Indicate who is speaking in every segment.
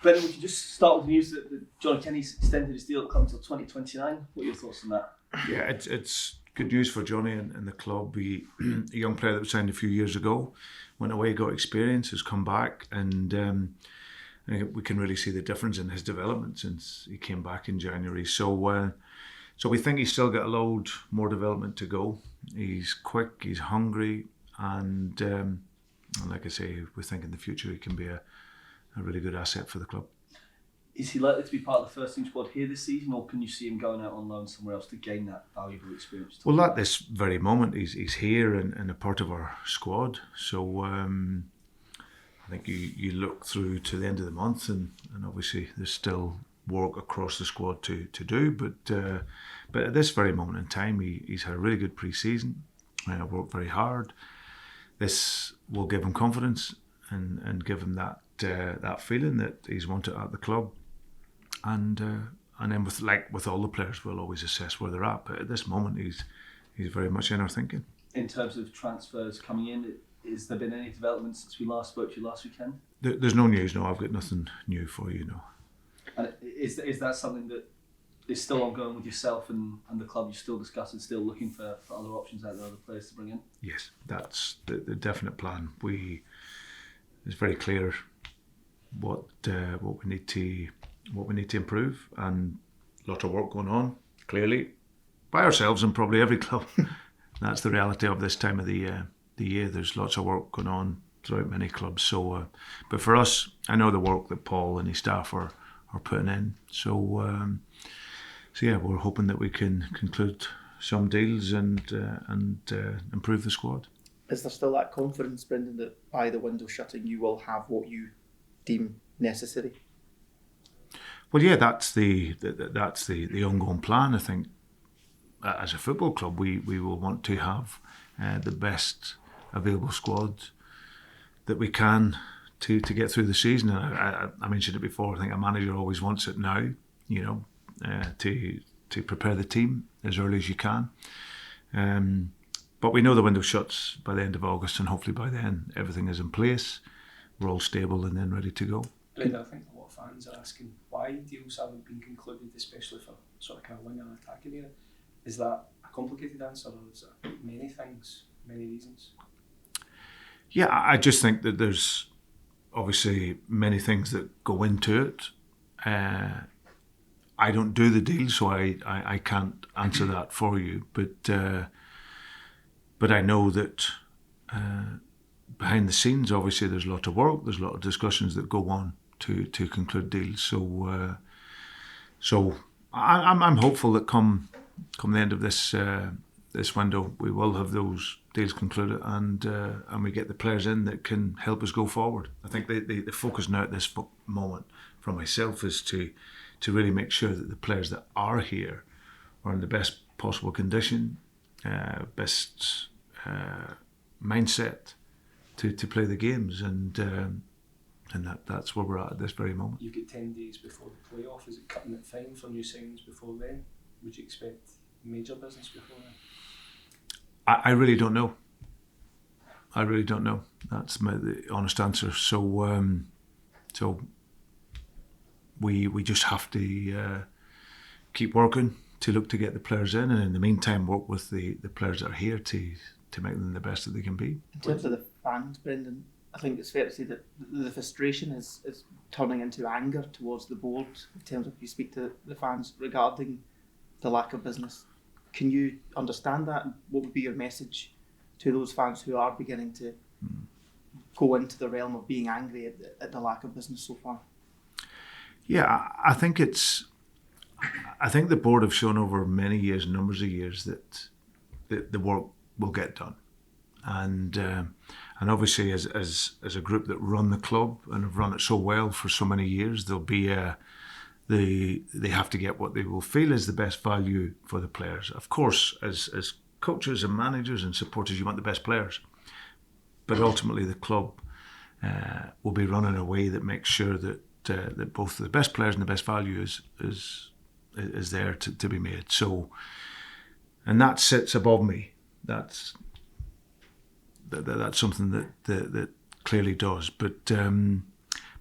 Speaker 1: Brendan, would you just start with the news that Johnny Kenny's extended his deal to come until 2029? What are your thoughts on that?
Speaker 2: Yeah, it's good news for Johnny and the club. A young player that was signed a few years ago, went away, got experience, has come back, and we can really see the difference in his development since he came back in January. So we think he's still got a load more development to go. He's quick, he's hungry, and like I say, we think in the future he can be a really good asset for the club.
Speaker 1: Is he likely to be part of the first team squad here this season, or can you see him going out on loan somewhere else to gain that valuable experience?
Speaker 2: Well, at this very moment, he's here and a part of our squad. So I think you look through to the end of the month, and obviously there's still work across the squad to do. But at this very moment in time, he's had a really good pre-season. Worked very hard. This will give him confidence and give him that feeling that he's wanted at the club. And then with all the players, we'll always assess where they're at. But at this moment, he's very much in our thinking.
Speaker 1: In terms of transfers coming in, has there been any developments since we last spoke to you last weekend?
Speaker 2: There's no news. No, I've got nothing new for you. No.
Speaker 1: And is that something that is still ongoing with yourself and the club? You're still discussing, still looking for other options out there, other players to bring in?
Speaker 2: Yes, that's the definite plan. It's very clear what we need to improve, and a lot of work going on, clearly, by ourselves and probably every club. That's the reality of this time of the year. There's lots of work going on throughout many clubs. So, but for us, I know the work that Paul and his staff are putting in. So yeah, we're hoping that we can conclude some deals and improve the squad.
Speaker 3: Is there still that confidence, Brendan, that by the window shutting you will have what you deem necessary?
Speaker 2: Well, yeah, that's the ongoing plan. I think as a football club, we will want to have the best available squad that we can to get through the season. And I mentioned it before. I think a manager always wants it now. To prepare the team as early as you can. But we know the window shuts by the end of August, and hopefully by then everything is in place. We're all stable and then ready to go.
Speaker 4: Brendan, I think a lot of fans are asking why deals haven't been concluded, especially for sort of kind of wing and attacking area. Is that a complicated answer, or is there many things, many reasons?
Speaker 2: Yeah, I just think that there's obviously many things that go into it. I don't do the deal, so I can't answer that for you. But I know that behind the scenes, obviously, there's a lot of work. There's a lot of discussions that go on to conclude deals. So I'm hopeful that come the end of this window, we will have those deals concluded, and we get the players in that can help us go forward. I think the focus now at this moment for myself is to really make sure that the players that are here are in the best possible condition, best mindset to play the games, and that's where we're at this very moment.
Speaker 4: You get 10 days before the playoff. Is it cutting it fine for new signings before then? Would you expect major business before then?
Speaker 2: I really don't know. That's the honest answer. So we just have to keep working to look to get the players in, and in the meantime work with the players that are here to make them the best that they can be.
Speaker 3: In terms of the fans, Brendan, I think it's fair to say that the frustration is turning into anger towards the board in terms of you speak to the fans regarding the lack of business. Can you understand that? What would be your message to those fans who are beginning to go into the realm of being angry at the lack of business so far?
Speaker 2: Yeah, I think the board have shown over many years, numbers of years, that the work will get done, and obviously as a group that run the club and have run it so well for so many years, there'll be they have to get what they will feel is the best value for the players. Of course, as coaches and managers and supporters, you want the best players, but ultimately the club will be run in a way that makes sure that both the best players and the best value is there to be made. So, and that sits above me. That's something that clearly does. But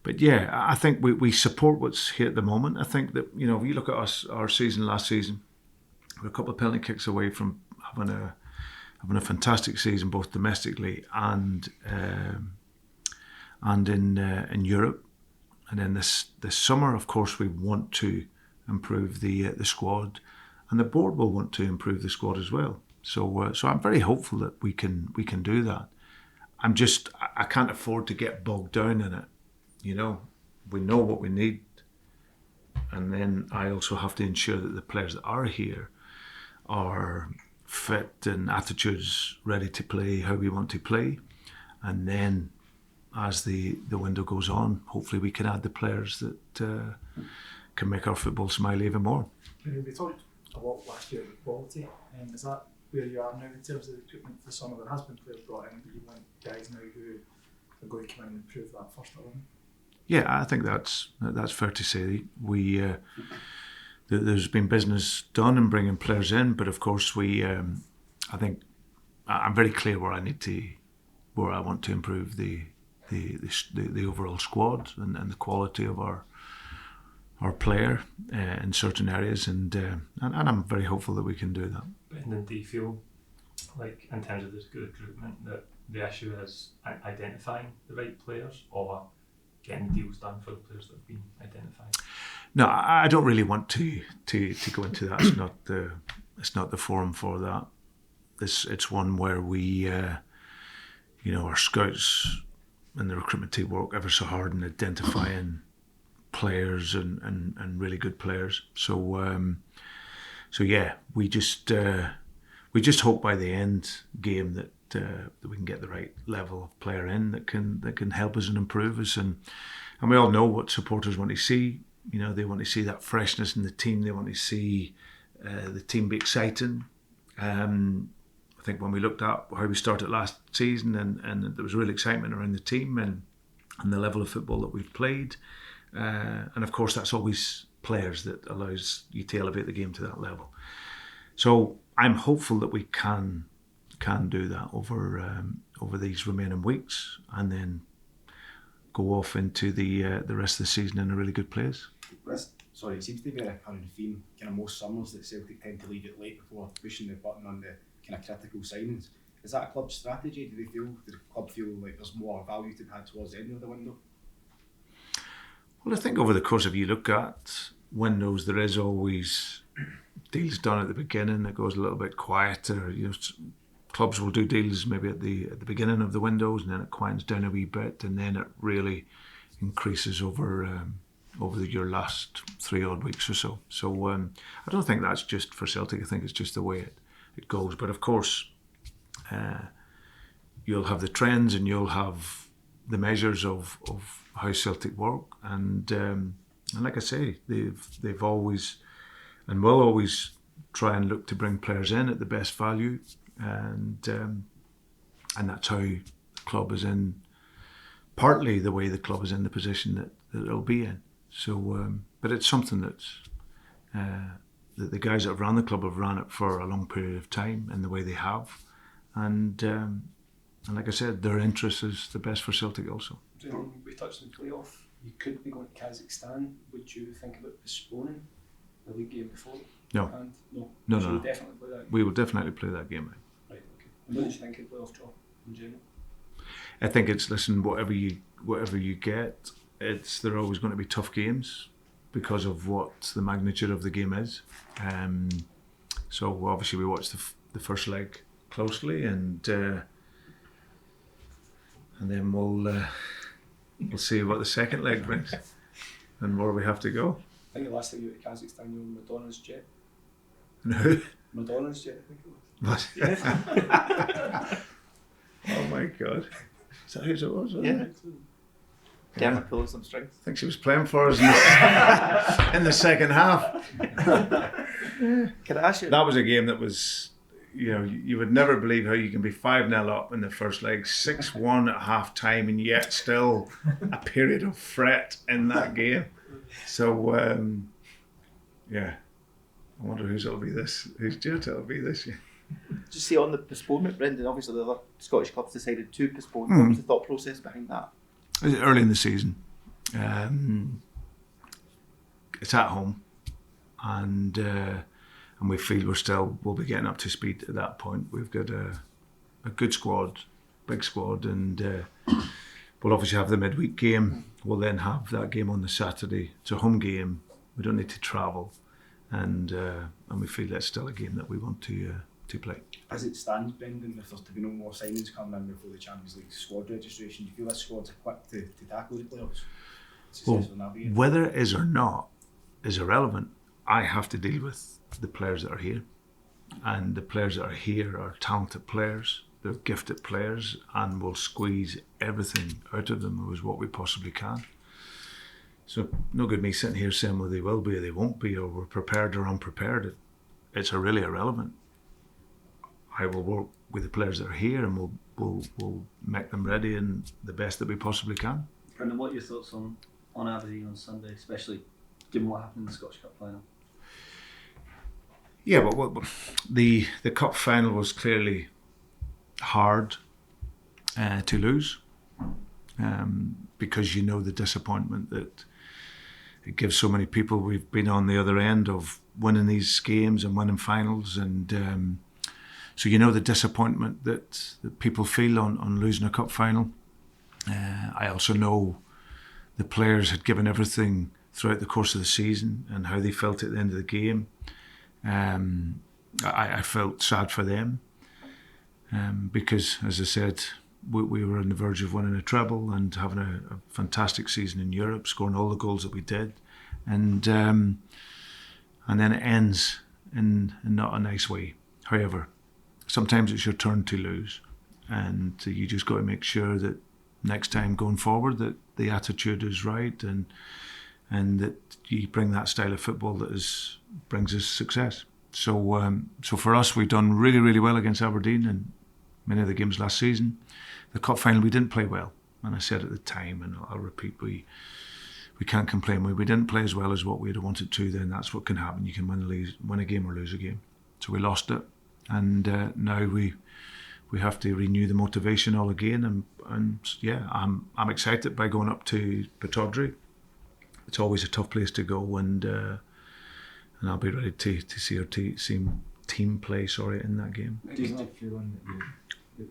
Speaker 2: But yeah, I think we support what's here at the moment. I think that, if you look at our season last season, we're a couple of penalty kicks away from having a fantastic season, both domestically and in Europe. And then this summer, of course, we want to improve the squad, and the board will want to improve the squad as well. So I'm very hopeful that we can do that. I can't afford to get bogged down in it. We know what we need, and then I also have to ensure that the players that are here are fit and attitudes ready to play how we want to play. And then as the window goes on, hopefully we can add the players that can make our football smile even more.
Speaker 5: We talked a lot last year about quality, and is that where you are now in terms of the recruitment for the summer? There has been players brought in, but you want guys now who are going to come in and improve that first 11?
Speaker 2: Yeah, I think that's fair to say. There's been business done in bringing players in, but of course I think I'm very clear where I want to improve the overall squad and the quality of our player in certain areas, and I'm very hopeful that we can do that.
Speaker 6: Brendan, do you feel like in terms of this recruitment that the issue is identifying the right players or getting deals done for the players that have been identified?
Speaker 2: No, I don't really want to go into that. It's not the forum for that. It's one where we, our scouts and the recruitment team work ever so hard in identifying players and really good players. So yeah, we just hope by the end game that we can get the right level of player in that can help us and improve us, and we all know what supporters want to see. They want to see that freshness in the team. They want to see the team be exciting. I think when we looked at how we started last season, and there was real excitement around the team and the level of football that we've played, and of course that's always players that allows you to elevate the game to that level. So I'm hopeful that we can do that over these remaining weeks, and then go off into the rest of the season in a really good place.
Speaker 7: It seems to be a current theme, kind of most summers that Celtic tend to leave it late before pushing the button on the kind of critical signings. Is that a club strategy? Does the club feel like there's more value to be had towards the end of the window?
Speaker 2: Well, I think over the course of you look at windows, there is always deals done at the beginning that goes a little bit quieter. Clubs will do deals maybe at the beginning of the windows, and then it quiets down a wee bit, and then it really increases over your last 3 odd weeks or so. So I don't think that's just for Celtic. I think it's just the way it goes. But of course, you'll have the trends and you'll have the measures of how Celtic work, and like I say, they've always and will always try and look to bring players in at the best value, and that's how the club is in. Partly the way the club is in the position that it'll be in. So, but it's something that the guys that have run the club have run it for a long period of time in the way they have, and like I said, their interest is the best for Celtic also.
Speaker 4: We touched on playoff. You could be going to Kazakhstan. Would you think about postponing the league game before?
Speaker 2: No.
Speaker 4: No.
Speaker 2: No.
Speaker 4: Definitely play that game?
Speaker 2: We will definitely play that game.
Speaker 4: Right. Okay. What do you think of playoff draw in general?
Speaker 2: I think it's whatever you get, they're always going to be tough games because of what the magnitude of the game is. So obviously we watched the first leg closely, and then we'll see what the second leg brings and where we have to go.
Speaker 4: I think the last time you were at Kazakhstan, you were on Madonna's jet.
Speaker 2: No.
Speaker 4: Madonna's jet, I think it was.
Speaker 2: What?
Speaker 4: Yeah.
Speaker 2: Oh my God. Is that who it was?
Speaker 3: Yeah. Dermot pulling some strings.
Speaker 2: I think she was playing for us in the second half.
Speaker 3: Can I ask you?
Speaker 2: That was a game that was, you would never believe how you can be 5-0 up in the first leg, 6-1 at half time, and yet still a period of fret in that game. So, yeah, I wonder whose jet it'll be this year.
Speaker 3: Just see on the postponement, Brendan, obviously the other Scottish clubs decided to postpone. What was the thought process behind that?
Speaker 2: Early in the season. It's at home, and we feel we'll be getting up to speed at that point. We've got a good squad, big squad, and we'll obviously have the midweek game. We'll then have that game on the Saturday. It's a home game. We don't need to travel, and we feel that's still a game that we want to play.
Speaker 7: As it stands, Brendan, if there's to be no more signings coming in before the Champions League squad registration, do you feel this squad's equipped to tackle the playoffs?
Speaker 2: Well, whether it is or not is irrelevant. I have to deal with the players that are here, and the players that are here are talented players. They're gifted players, and we'll squeeze everything out of them as what we possibly can. So no good me sitting here saying well they will be or they won't be, or we're prepared or unprepared. It's really irrelevant. I will work with the players that are here, and we'll make them ready and the best that we possibly can.
Speaker 1: Brendan, what are your thoughts on Aberdeen on Sunday, especially given what happened in the Scottish Cup final?
Speaker 2: Yeah, but the cup final was clearly hard to lose, because you know the disappointment that it gives so many people. We've been on the other end of winning these games and winning finals, and so you know the disappointment that people feel on losing a cup final. I also know the players had given everything throughout the course of the season and how they felt at the end of the game. I felt sad for them, because, as I said, we were on the verge of winning a treble and having a fantastic season in Europe, scoring all the goals that we did, and then it ends in not a nice way. However, sometimes it's your turn to lose, and you just got to make sure that next time going forward that the attitude is right, and that you bring that style of football that brings us success. So for us, we've done really, really well against Aberdeen in many of the games last season. The cup final, we didn't play well, and I said at the time, and I'll repeat, we can't complain. We didn't play as well as what we'd wanted to. Then that's what can happen. You can win a game or lose a game. So we lost it, and now we have to renew the motivation all again. And yeah, I'm excited by going up to Pittodrie. It's always a tough place to go, and I'll be ready to see our team play in that game.
Speaker 8: Do you have a feeling that the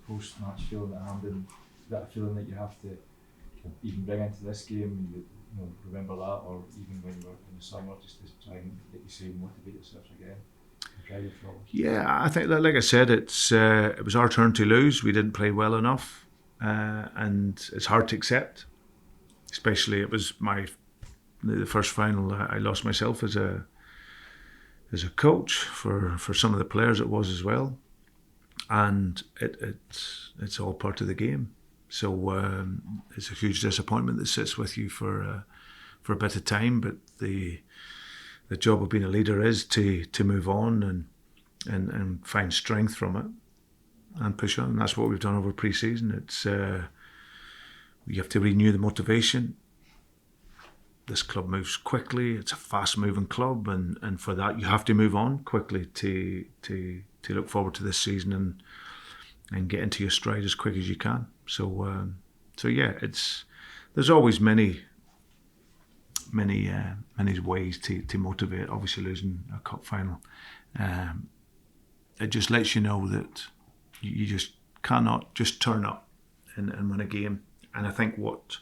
Speaker 8: post-match feeling at Hampden, is that a feeling that you have to even bring into this game, remember that, or even when you were in the summer, just to try and get you to motivate yourselves again?
Speaker 2: Yeah, I think, like I said, it was our turn to lose. We didn't play well enough, and it's hard to accept. Especially, it was the first final I lost myself as a coach. For some of the players, it was as well, and it's all part of the game. So it's a huge disappointment that sits with you for a bit of time, but the job of being a leader is to move on and find strength from it and push on. And that's what we've done over pre-season. It's you have to renew the motivation. This club moves quickly. It's a fast-moving club, and for that you have to move on quickly to look forward to this season and get into your stride as quick as you can. So yeah, there's always many ways to motivate. Obviously, losing a cup final, it just lets you know that you just cannot just turn up and win a game. And I think what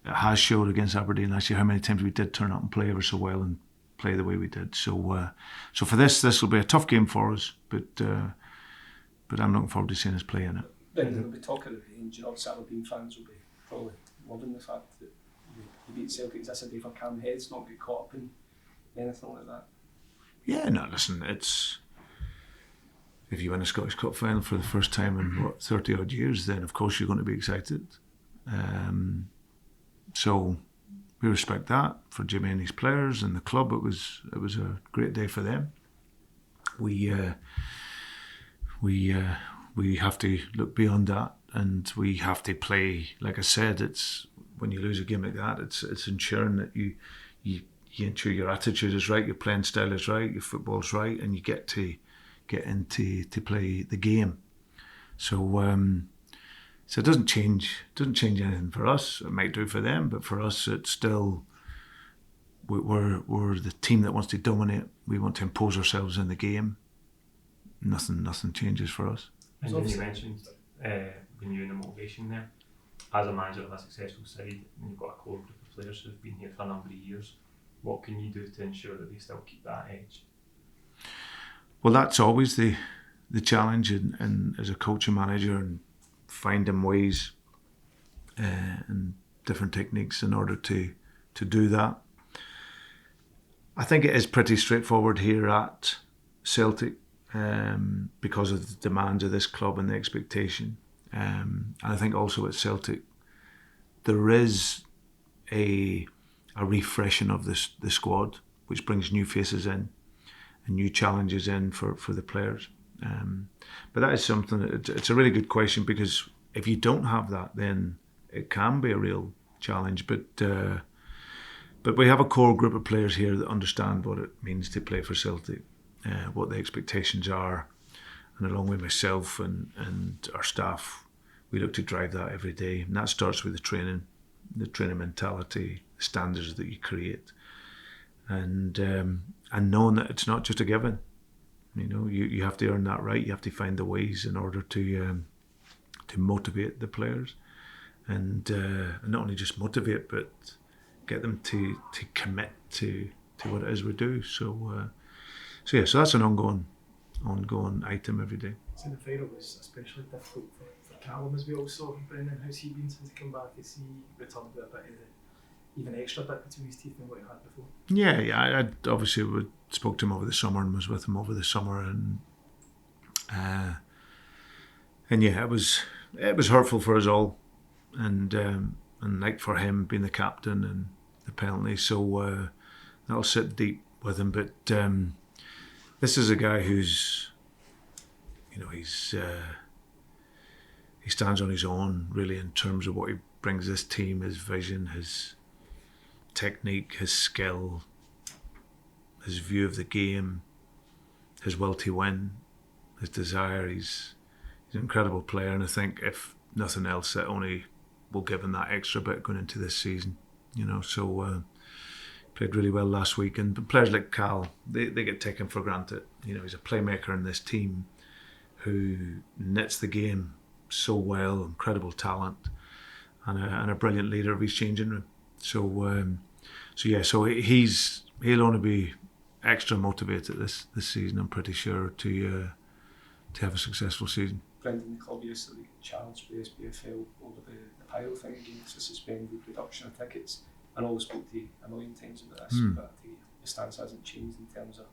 Speaker 2: it has showed against Aberdeen last year, how many times we did turn up and play ever so well and play the way we did. So for this will be a tough game for us, but I'm looking forward to seeing us play in it.
Speaker 4: Brendan, there'll be talk of revenge, and obviously Aberdeen fans will be probably loving the fact that you beat Celtic. Is this a day for calm heads, not get caught up in anything like that? Yeah,
Speaker 2: no, listen, it's... If you win a Scottish Cup final for the first time in 30 odd years, then of course you're going to be excited. So we respect that for Jimmy and his players and the club. It was a great day for them. We have to look beyond that, and we have to play. Like I said, it's when you lose a game like that, it's ensuring that you ensure your attitude is right, your playing style is right, your football's right, and you get into play the game. So So it doesn't change anything for us. It might do for them, but for us, it's still we're the team that wants to dominate. We want to impose ourselves in the game. Nothing changes for us.
Speaker 6: And then you mentioned renewing the motivation there. As a manager of a successful side, and you've got a core group of players who've been here for a number of years, what can you do to ensure that they still keep that edge?
Speaker 2: Well, that's always the challenge, and as a coach and manager, and finding ways and different techniques in order to do that. I think it is pretty straightforward here at Celtic because of the demands of this club and the expectation. And I think also at Celtic, there is a refreshing of the squad, which brings new faces in and new challenges in for the players. But that is something, it's a really good question, because if you don't have that, then it can be a real challenge. But we have a core group of players here that understand what it means to play for Celtic, what the expectations are, and along with myself and our staff, we look to drive that every day. And that starts with the training mentality, the standards that you create, and knowing that it's not just a given. You know, you have to earn that right. You have to find the ways in order to motivate the players, and not only just motivate, but get them to commit to what it is we do. So that's an ongoing item every day.
Speaker 5: So the final was especially difficult for Callum, as we all saw. Brendan, how's he been since he came back? Has he returned with a bit of the even extra bit between his teeth than what he had before?
Speaker 2: Yeah. I obviously spoke to him over the summer and was with him over the summer, and yeah, it was hurtful for us all, and like for him being the captain and the penalty, so that'll sit deep with him. But this is a guy who's, you know, he stands on his own really in terms of what he brings this team, his vision, his technique, his skill, his view of the game, his will to win, his desire. He's an incredible player, and I think if nothing else, that only will give him that extra bit going into this season. You know, so played really well last week, and players like Cal, they get taken for granted. You know, he's a playmaker in this team who knits the game so well, incredible talent, and a brilliant leader of his changing room. So he'll only be extra motivated this season, I'm pretty sure, to have a successful season.
Speaker 4: Brendan, the club recently challenged the SPFL over the pyro thing against the suspended reduction of tickets. I know we spoke to you a million times about this, but the stance hasn't changed in terms of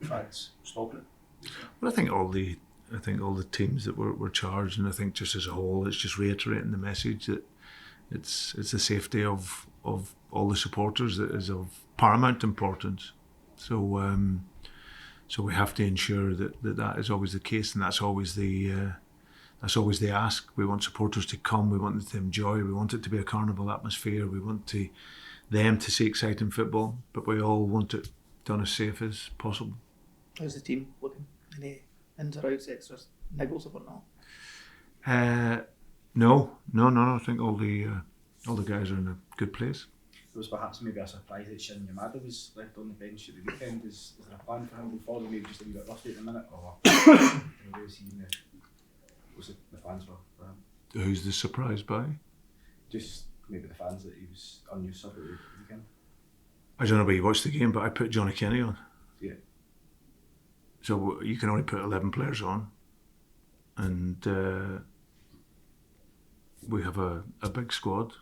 Speaker 4: fans stopping it.
Speaker 2: Well, I think all the teams that were charged, and I think just as a whole, it's just reiterating the message that it's the safety of all the supporters that is of paramount importance. So we have to ensure that is always the case, and that's always the ask. We want supporters to come. We want them to enjoy. We want it to be a carnival atmosphere. We want them to see exciting football, but we all want it done as safe as possible.
Speaker 3: How's the team looking? Any ins or outs, extras, niggles or whatnot?
Speaker 2: No. I think all the guys are in a good place.
Speaker 7: There was perhaps maybe a surprise that Shin Yamada was left on the bench at the weekend. Is there a plan for him going forward? Maybe just a wee bit rusty at the minute, or where is he in what's the plans for him?
Speaker 2: Who's the surprise by?
Speaker 7: Just maybe the fans that he was unused sub at the weekend.
Speaker 2: I don't know where you watched the game, but I put Johnny Kenny on.
Speaker 7: Yeah.
Speaker 2: So you can only put 11 players on, and we have a big squad.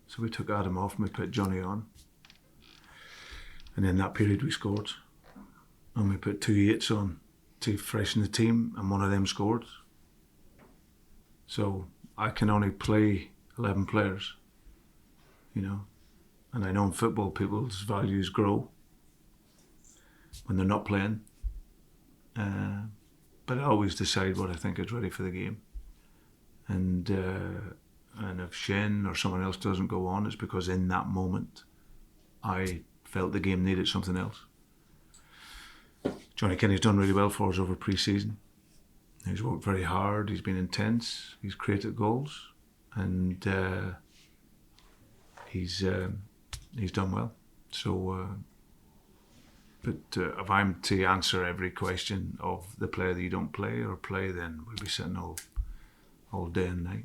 Speaker 2: So we took Adam off and we put Johnny on. And in that period we scored. And we put 2 8s on to freshen the team, and one of them scored. So I can only play 11 players, you know. And I know in football people's values grow when they're not playing. But I always decide what I think is ready for the game. And if Shen or someone else doesn't go on, it's because in that moment I felt the game needed something else. Johnny Kenny's done really well for us over pre-season. He's worked very hard. He's been intense. He's created goals, and he's done well. So, but if I'm to answer every question of the player that you don't play or play, then we'll be sitting all day and night.